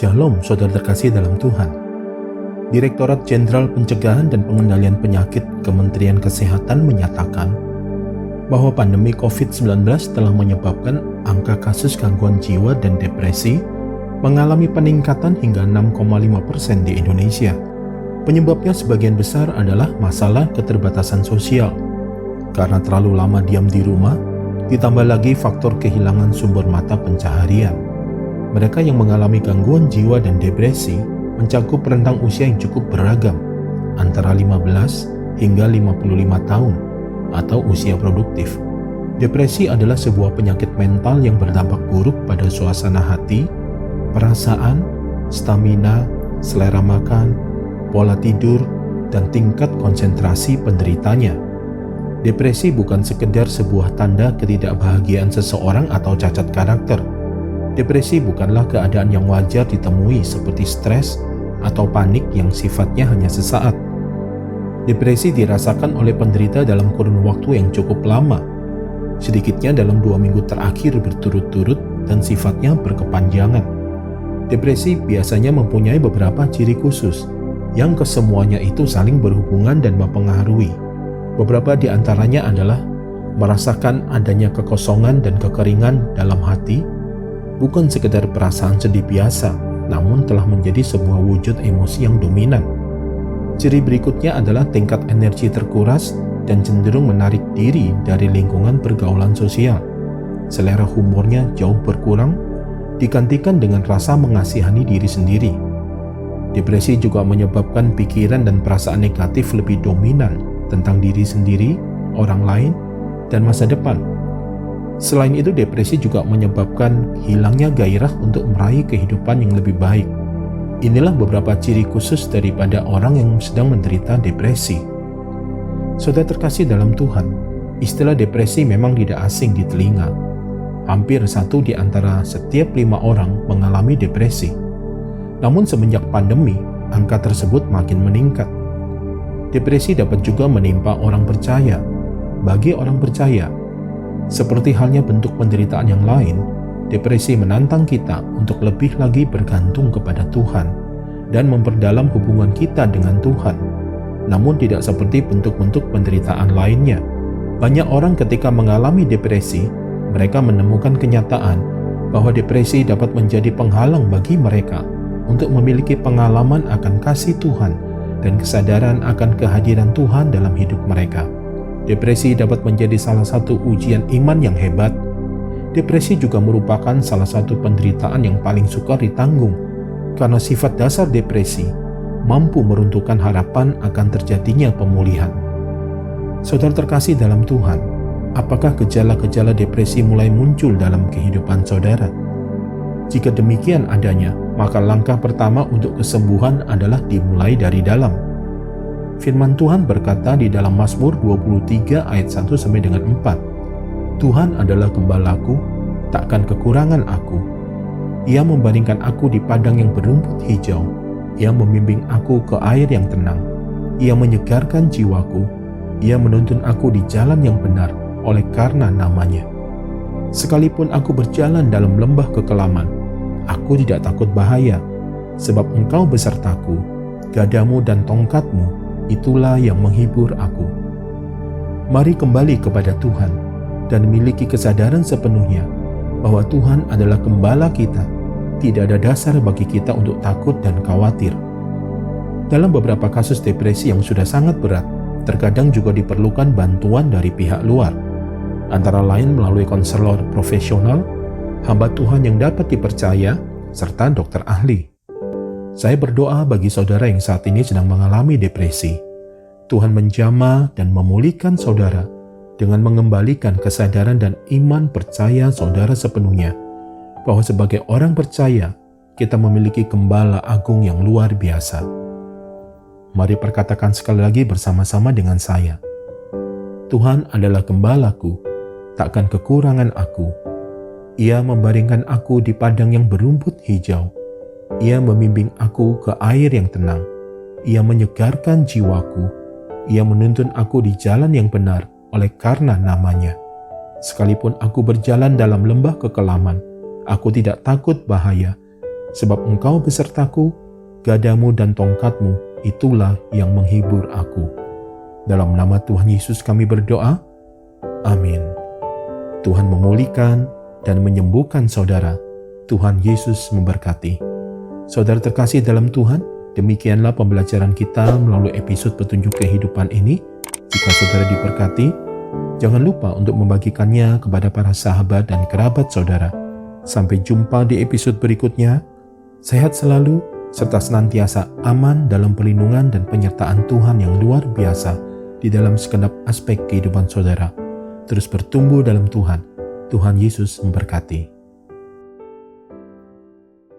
Shalom saudara terkasih dalam Tuhan. Direktorat Jenderal Pencegahan dan Pengendalian Penyakit Kementerian Kesehatan menyatakan bahwa pandemi COVID-19 telah menyebabkan angka kasus gangguan jiwa dan depresi mengalami peningkatan hingga 6,5% di Indonesia. Penyebabnya sebagian besar adalah masalah keterbatasan sosial. Karena terlalu lama diam di rumah, ditambah lagi faktor kehilangan sumber mata pencaharian. Mereka yang mengalami gangguan jiwa dan depresi mencakup rentang usia yang cukup beragam, antara 15 hingga 55 tahun atau usia produktif. Depresi adalah sebuah penyakit mental yang berdampak buruk pada suasana hati, perasaan, stamina, selera makan, pola tidur, dan tingkat konsentrasi penderitanya. Depresi bukan sekedar sebuah tanda ketidakbahagiaan seseorang atau cacat karakter. Depresi bukanlah keadaan yang wajar ditemui seperti stres atau panik yang sifatnya hanya sesaat. Depresi dirasakan oleh penderita dalam kurun waktu yang cukup lama, sedikitnya dalam 2 minggu terakhir berturut-turut dan sifatnya berkepanjangan. Depresi biasanya mempunyai beberapa ciri khusus, yang kesemuanya itu saling berhubungan dan mempengaruhi. Beberapa di antaranya adalah merasakan adanya kekosongan dan kekeringan dalam hati, bukan sekedar perasaan sedih biasa, namun telah menjadi sebuah wujud emosi yang dominan. Ciri berikutnya adalah tingkat energi terkuras dan cenderung menarik diri dari lingkungan pergaulan sosial. Selera humornya jauh berkurang, digantikan dengan rasa mengasihani diri sendiri. Depresi juga menyebabkan pikiran dan perasaan negatif lebih dominan tentang diri sendiri, orang lain, dan masa depan. Selain itu, depresi juga menyebabkan hilangnya gairah untuk meraih kehidupan yang lebih baik. Inilah beberapa ciri khusus daripada orang yang sedang menderita depresi. Saudara terkasih dalam Tuhan, istilah depresi memang tidak asing di telinga. Hampir 1 di antara setiap 5 orang mengalami depresi. Namun semenjak pandemi, angka tersebut makin meningkat. Depresi dapat juga menimpa orang percaya. Bagi orang percaya, seperti halnya bentuk penderitaan yang lain, depresi menantang kita untuk lebih lagi bergantung kepada Tuhan dan memperdalam hubungan kita dengan Tuhan. Namun tidak seperti bentuk-bentuk penderitaan lainnya. Banyak orang ketika mengalami depresi, mereka menemukan kenyataan bahwa depresi dapat menjadi penghalang bagi mereka untuk memiliki pengalaman akan kasih Tuhan dan kesadaran akan kehadiran Tuhan dalam hidup mereka. Depresi dapat menjadi salah satu ujian iman yang hebat. Depresi juga merupakan salah satu penderitaan yang paling sukar ditanggung, karena sifat dasar depresi mampu meruntuhkan harapan akan terjadinya pemulihan. Saudara terkasih dalam Tuhan, apakah gejala-gejala depresi mulai muncul dalam kehidupan saudara? Jika demikian adanya, maka langkah pertama untuk kesembuhan adalah dimulai dari dalam. Firman Tuhan berkata di dalam Mazmur 23 ayat 1-4, Tuhan adalah gembalaku, takkan kekurangan aku. Ia membaringkan aku di padang yang berumput hijau. Ia membimbing aku ke air yang tenang. Ia menyegarkan jiwaku. Ia menuntun aku di jalan yang benar oleh karena namanya. Sekalipun aku berjalan dalam lembah kekelaman, aku tidak takut bahaya, sebab Engkau besertaku, gadamu dan tongkatmu, itulah yang menghibur aku. Mari kembali kepada Tuhan dan miliki kesadaran sepenuhnya bahwa Tuhan adalah gembala kita. Tidak ada dasar bagi kita untuk takut dan khawatir. Dalam beberapa kasus depresi yang sudah sangat berat, terkadang juga diperlukan bantuan dari pihak luar, antara lain melalui konselor profesional, hamba Tuhan yang dapat dipercaya, serta dokter ahli. Saya berdoa bagi saudara yang saat ini sedang mengalami depresi. Tuhan menjamah dan memulihkan saudara dengan mengembalikan kesadaran dan iman percaya saudara sepenuhnya bahwa sebagai orang percaya, kita memiliki gembala agung yang luar biasa. Mari perkatakan sekali lagi bersama-sama dengan saya. Tuhan adalah gembalaku, takkan kekurangan aku. Ia membaringkan aku di padang yang berumput hijau. Ia membimbing aku ke air yang tenang. Ia menyegarkan jiwaku. Ia menuntun aku di jalan yang benar oleh karena namanya. Sekalipun aku berjalan dalam lembah kekelaman, aku tidak takut bahaya, sebab Engkau besertaku, gadamu dan tongkatmu, itulah yang menghibur aku. Dalam nama Tuhan Yesus kami berdoa, amin. Tuhan memulihkan dan menyembuhkan saudara. Tuhan Yesus memberkati. Saudara terkasih dalam Tuhan, demikianlah pembelajaran kita melalui episode petunjuk kehidupan ini. Jika saudara diberkati, jangan lupa untuk membagikannya kepada para sahabat dan kerabat saudara. Sampai jumpa di episode berikutnya. Sehat selalu, serta senantiasa aman dalam perlindungan dan penyertaan Tuhan yang luar biasa di dalam segenap aspek kehidupan saudara. Terus bertumbuh dalam Tuhan. Tuhan Yesus memberkati.